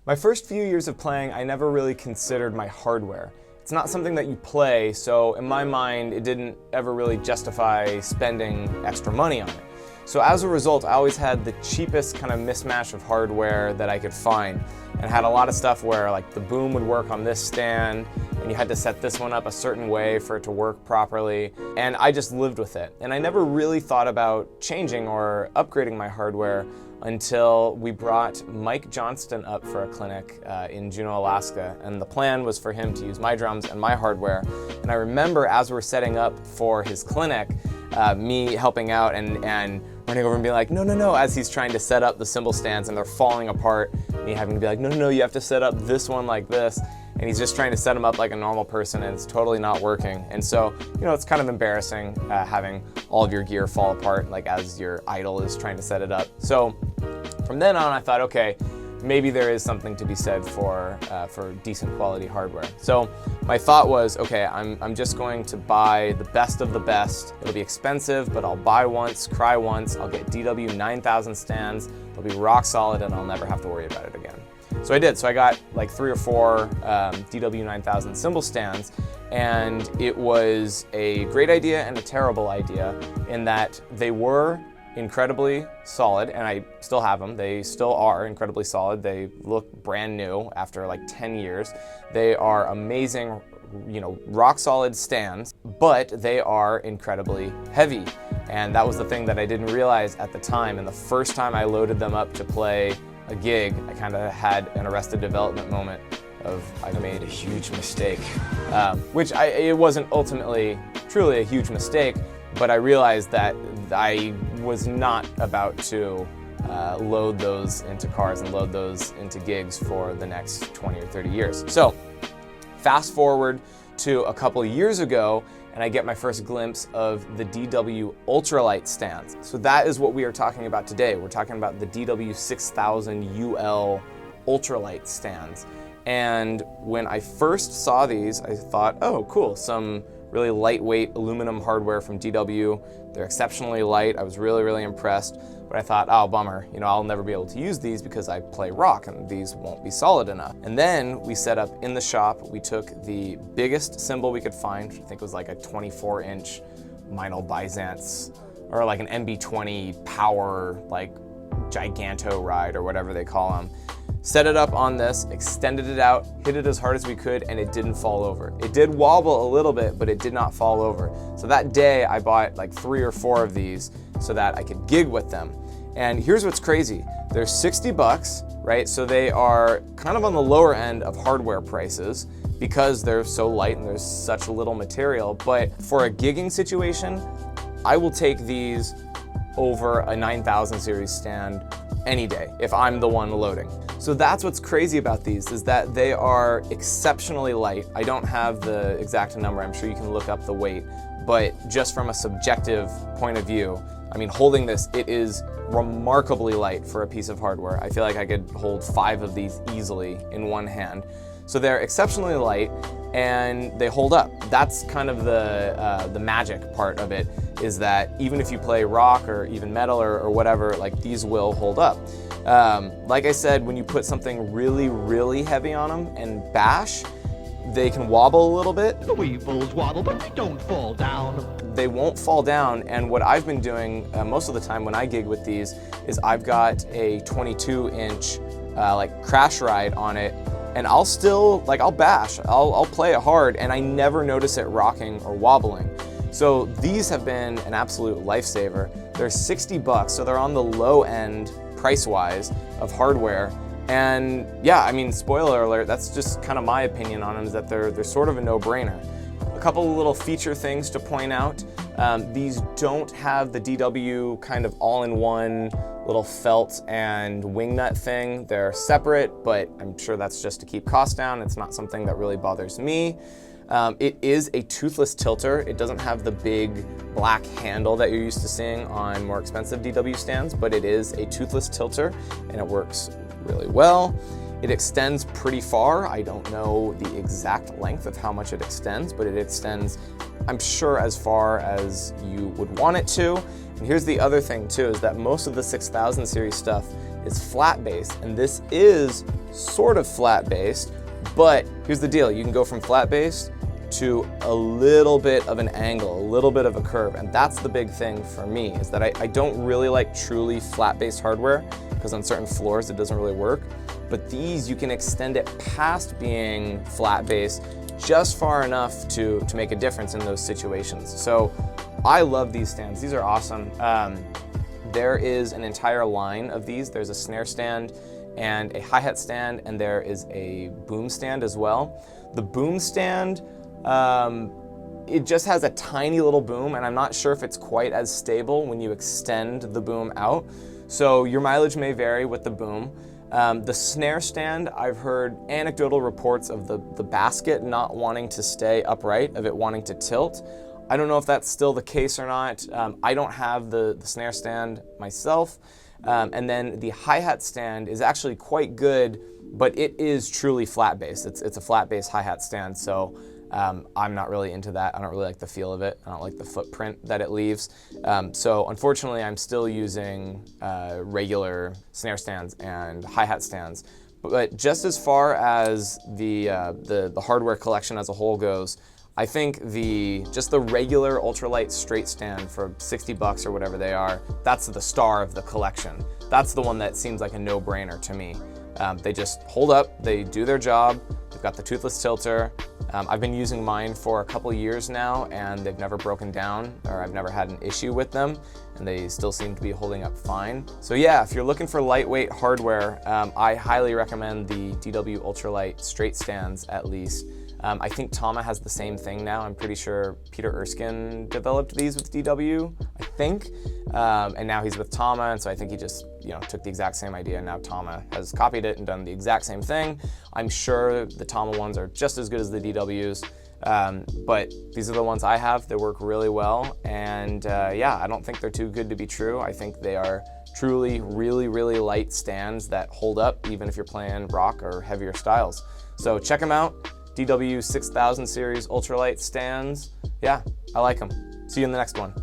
My first few years of playing, I never really considered my hardware. It's not something that you play, so in my mind, it didn't ever really justify spending extra money on it. So as a result, I always had the cheapest kind of mismatch of hardware that I could find, and had a lot of stuff where like the boom would work on this stand, and you had to set this one up a certain way for it to work properly, and I just lived with it. And I never really thought about changing or upgrading my hardware until we brought Mike Johnston up for a clinic in Juneau, Alaska, and the plan was for him to use my drums and my hardware. And I remember as we're setting up for his clinic, me helping out and running over and being like, no, no, no, as he's trying to set up the cymbal stands and they're falling apart, me having to be like, no, no, no, you have to set up this one like this. And he's just trying to set them up like a normal person, and it's totally not working. And so, you know, it's kind of embarrassing having all of your gear fall apart like as your idol is trying to set it up. So from then on, I thought, okay, maybe there is something to be said for decent quality hardware. So my thought was, okay, I'm just going to buy the best of the best. It'll be expensive, but I'll buy once, cry once. I'll get DW 9000 stands. They'll be rock solid, and I'll never have to worry about it again. So I did. So I got like 3 or 4 DW 9000 cymbal stands, and it was a great idea and a terrible idea in that they were incredibly solid, and I still have them. They still are incredibly solid. They look brand new after like 10 years. They are amazing, you know, rock solid stands, but they are incredibly heavy. And that was the thing that I didn't realize at the time. And the first time I loaded them up to play a gig, I kind of had an Arrested Development moment of I made a huge mistake, which it wasn't ultimately truly a huge mistake, but I realized that I was not about to load those into cars and load those into gigs for the next 20 or 30 years. So fast forward to a couple of years ago, and I get my first glimpse of the DW Ultralight stands. So that is what we are talking about today. We're talking about the DW 6000 UL Ultralight stands. And when I first saw these, I thought, oh, cool, some really lightweight aluminum hardware from DW. They're exceptionally light. I was really, really impressed. But I thought, oh, bummer, you know, I'll never be able to use these because I play rock and these won't be solid enough. And then we set up in the shop. We took the biggest cymbal we could find, which I think was like a 24-inch Meinl Byzance, or like an MB20 power, like giganto ride or whatever they call them. Set it up on this, extended it out, hit it as hard as we could, and it didn't fall over. It did wobble a little bit, but it did not fall over. So that day I bought like 3 or 4 of these so that I could gig with them. And here's what's crazy. They're 60 bucks, right? So they are kind of on the lower end of hardware prices because they're so light and there's such little material. But for a gigging situation, I will take these over a 9000 series stand any day if I'm the one loading. So that's what's crazy about these, is that they are exceptionally light. I don't have the exact number, I'm sure you can look up the weight, but just from a subjective point of view, I mean, holding this, it is remarkably light for a piece of hardware. I feel like I could hold 5 of these easily in one hand. So they're exceptionally light and they hold up. That's kind of the magic part of it, is that even if you play rock or even metal or whatever, like these will hold up. Like I said, when you put something really, really heavy on them and bash, they can wobble a little bit. The weevils wobble, but they don't fall down. They won't fall down, and what I've been doing most of the time when I gig with these is I've got a 22-inch like crash ride on it, and I'll still, like, I'll bash, I'll play it hard, and I never notice it rocking or wobbling. So these have been an absolute lifesaver. They're 60 bucks, so they're on the low end price-wise of hardware. And yeah, I mean, spoiler alert, that's just kind of my opinion on them, is that they're sort of a no-brainer. A couple of little feature things to point out. These don't have the DW kind of all-in-one little felt and wing nut thing. They're separate, but I'm sure that's just to keep costs down. It's not something that really bothers me. It is a toothless tilter. It doesn't have the big black handle that you're used to seeing on more expensive DW stands, but it is a toothless tilter and it works really well. It extends pretty far. I don't know the exact length of how much it extends, but it extends, I'm sure, as far as you would want it to. And here's the other thing too, is that most of the 6000 series stuff is flat bass, and this is sort of flat bass, but here's the deal. You can go from flat bass to a little bit of an angle, a little bit of a curve, and that's the big thing for me, is that I don't really like truly flat bass hardware, because on certain floors it doesn't really work. But these, you can extend it past being flat bass just far enough to make a difference in those situations. So I love these stands. These are awesome. There is an entire line of these. There's a snare stand and a hi-hat stand, and there is a boom stand as well. The boom stand, it just has a tiny little boom, and I'm not sure if it's quite as stable when you extend the boom out. So your mileage may vary with the boom. The snare stand, I've heard anecdotal reports of the basket not wanting to stay upright, of it wanting to tilt. I don't know if that's still the case or not. I don't have the snare stand myself. And then the hi-hat stand is actually quite good, but it is truly flat bass. It's a flat bass hi-hat stand, so I'm not really into that. I don't really like the feel of it. I don't like the footprint that it leaves. So unfortunately, I'm still using regular snare stands and hi-hat stands. But just as far as the hardware collection as a whole goes, I think just the regular Ultralight straight stand for $60 or whatever they are, that's the star of the collection. That's the one that seems like a no-brainer to me. They just hold up, they do their job, they've got the toothless tilter. I've been using mine for a couple years now, and they've never broken down, or I've never had an issue with them, and they still seem to be holding up fine. So yeah, if you're looking for lightweight hardware, I highly recommend the DW Ultralight straight stands at least. I think Tama has the same thing now. I'm pretty sure Peter Erskine developed these with DW, I think. And now he's with Tama, and so I think he just took the exact same idea, and now Tama has copied it and done the exact same thing. I'm sure the Tama ones are just as good as the DWs, but these are the ones I have. They work really well, and yeah, I don't think they're too good to be true. I think they are truly really, really light stands that hold up even if you're playing rock or heavier styles. So check them out. DW 6000 series Ultralight stands. Yeah, I like them. See you in the next one.